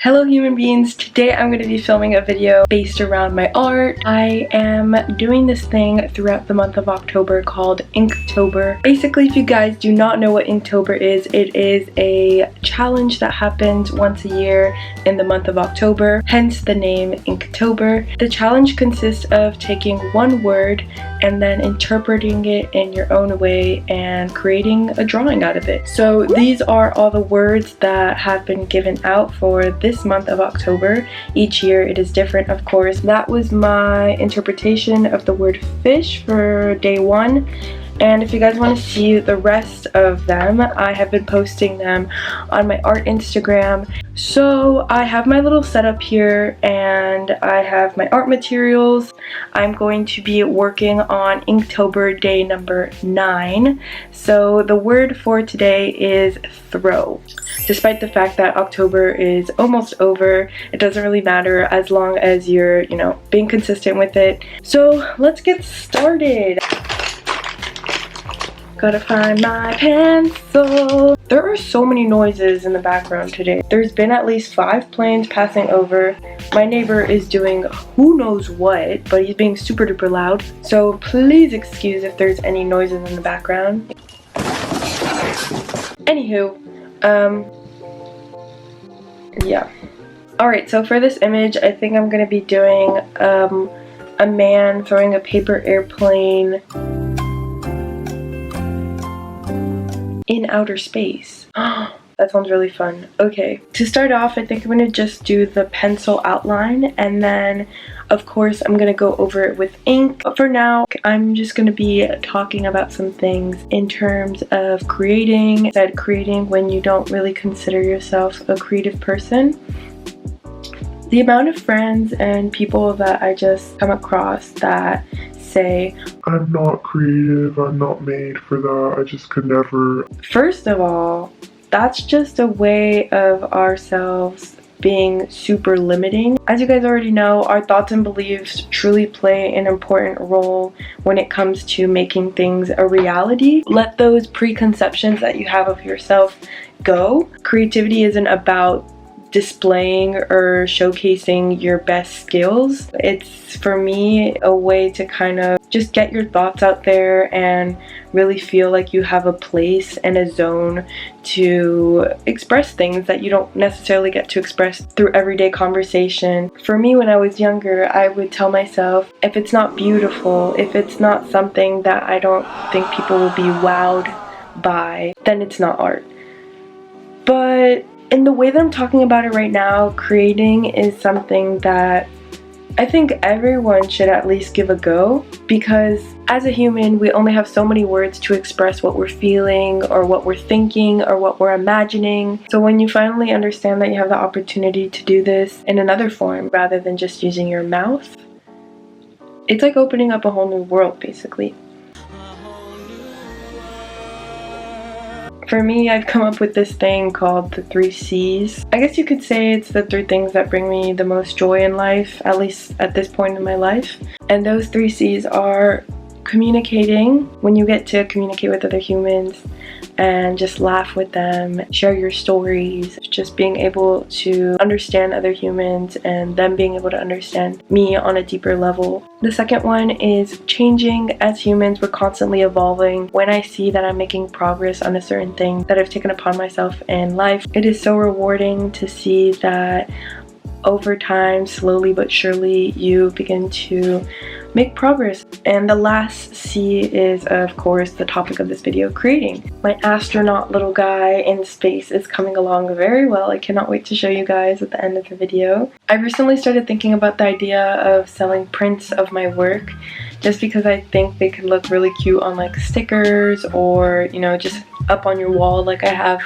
Hello human beings, today I'm going to be filming a video based around my art. I am doing this thing throughout the month of October called Inktober. Basically, if you guys do not know what Inktober is, it is a challenge that happens once a year in the month of October, hence the name Inktober. The challenge consists of taking one word and then interpreting it in your own way and creating a drawing out of it. So these are all the words that have been given out for this month of October. Each year it is different, of course. That was my interpretation of the word fish for day one. And if you guys want to see the rest of them, I have been posting them on my art Instagram. So I have my little setup here and I have my art materials. I'm going to be working on Inktober day number 9. So the word for today is throw. Despite the fact that October is almost over, it doesn't really matter as long as you're, being consistent with it. So let's get started. Gotta find my pencil. There are so many noises in the background today. There's been at least 5 planes passing over. My neighbor is doing who knows what, but he's being super duper loud. So please excuse if there's any noises in the background. Anywho, yeah. Alright, so for this image, I think I'm gonna be doing a man throwing a paper airplane in outer space. That sounds really fun. Okay, to start off, I think I'm gonna just do the pencil outline, and then of course I'm gonna go over it with ink. But for now, I'm just gonna be talking about some things in terms of creating. Creating when you don't really consider yourself a creative person. The amount of friends and people that I just come across that say, I'm not creative, I'm not made for that, I just could never. First of all, that's just a way of ourselves being super limiting. As you guys already know, our thoughts and beliefs truly play an important role when it comes to making things a reality. Let those preconceptions that you have of yourself go. Creativity isn't about displaying or showcasing your best skills. It's, for me, a way to kind of just get your thoughts out there and really feel like you have a place and a zone to express things that you don't necessarily get to express through everyday conversation. For me, when I was younger, I would tell myself, if it's not beautiful, if it's not something that I don't think people will be wowed by, then it's not art. But in the way that I'm talking about it right now, creating is something that I think everyone should at least give a go, because as a human, we only have so many words to express what we're feeling or what we're thinking or what we're imagining. So when you finally understand that you have the opportunity to do this in another form rather than just using your mouth, it's like opening up a whole new world, basically. For me, I've come up with this thing called the 3 C's. I guess you could say it's the 3 things that bring me the most joy in life, at least at this point in my life. And those 3 C's are communicating, when you get to communicate with other humans and just laugh with them, share your stories, just being able to understand other humans and them being able to understand me on a deeper level. The second one is changing. As humans, we're constantly evolving. When I see that I'm making progress on a certain thing that I've taken upon myself in life, it is so rewarding to see that over time, slowly but surely, you begin to make progress. And the last C is, of course, the topic of this video, creating. My astronaut little guy in space is coming along very well. I cannot wait to show you guys at the end of the video. I recently started thinking about the idea of selling prints of my work, just because I think they could look really cute on like stickers or, just up on your wall like I have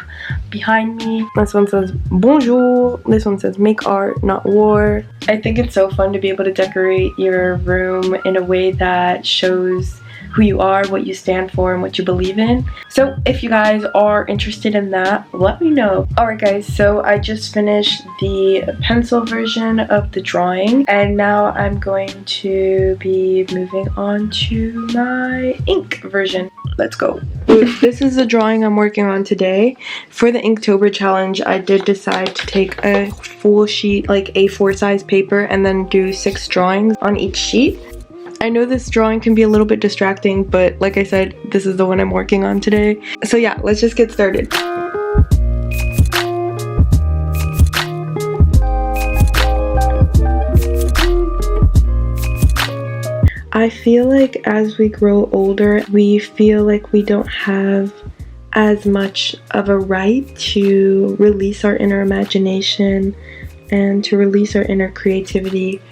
behind me. This one says bonjour, this one says make art, not war. I think it's so fun to be able to decorate your room in a way that shows who you are, what you stand for, and what you believe in. So if you guys are interested in that, let me know. Alright guys, so I just finished the pencil version of the drawing, and now I'm going to be moving on to my ink version. Let's go. This is the drawing I'm working on today. For the Inktober challenge, I did decide to take a full sheet, like A4 size paper, and then do 6 drawings on each sheet. I know this drawing can be a little bit distracting, but like I said, this is the one I'm working on today. So yeah, let's just get started. I feel like as we grow older, we feel like we don't have as much of a right to release our inner imagination and to release our inner creativity.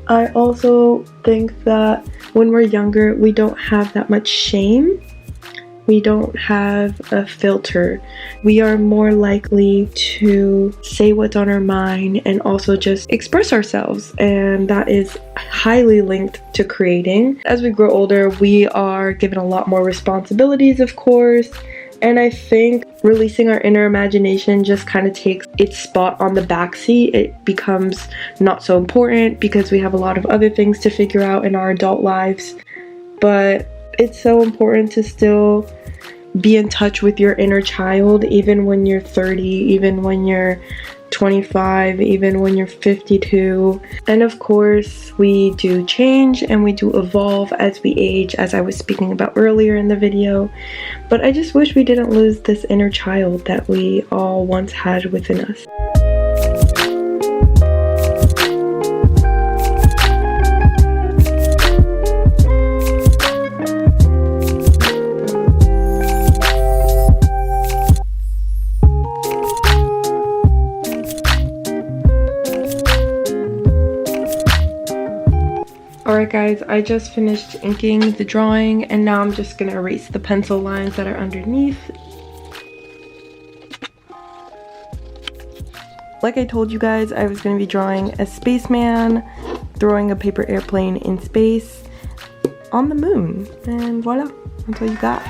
I also think that when we're younger, we don't have that much shame. We don't have a filter. We are more likely to say what's on our mind and also just express ourselves, and that is highly linked to creating. As we grow older, we are given a lot more responsibilities, of course, and I think releasing our inner imagination just kind of takes its spot on the backseat. It becomes not so important because we have a lot of other things to figure out in our adult lives. But it's so important to still be in touch with your inner child, even when you're 30, even when you're 25, even when you're 52. And of course, we do change and we do evolve as we age, as I was speaking about earlier in the video. But I just wish we didn't lose this inner child that we all once had within us. Alright guys, I just finished inking the drawing and now I'm just going to erase the pencil lines that are underneath. Like I told you guys, I was going to be drawing a spaceman throwing a paper airplane in space on the moon. And voila, that's all you got.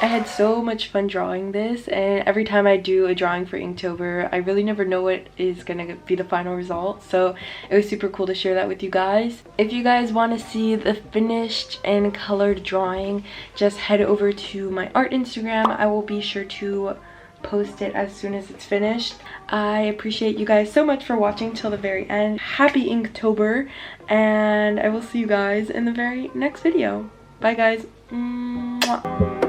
I had so much fun drawing this, and every time I do a drawing for Inktober, I really never know what is gonna be the final result, so it was super cool to share that with you guys. If you guys want to see the finished and colored drawing, just head over to my art Instagram. I will be sure to post it as soon as it's finished. I appreciate you guys so much for watching till the very end. Happy Inktober, and I will see you guys in the very next video. Bye guys. Mwah.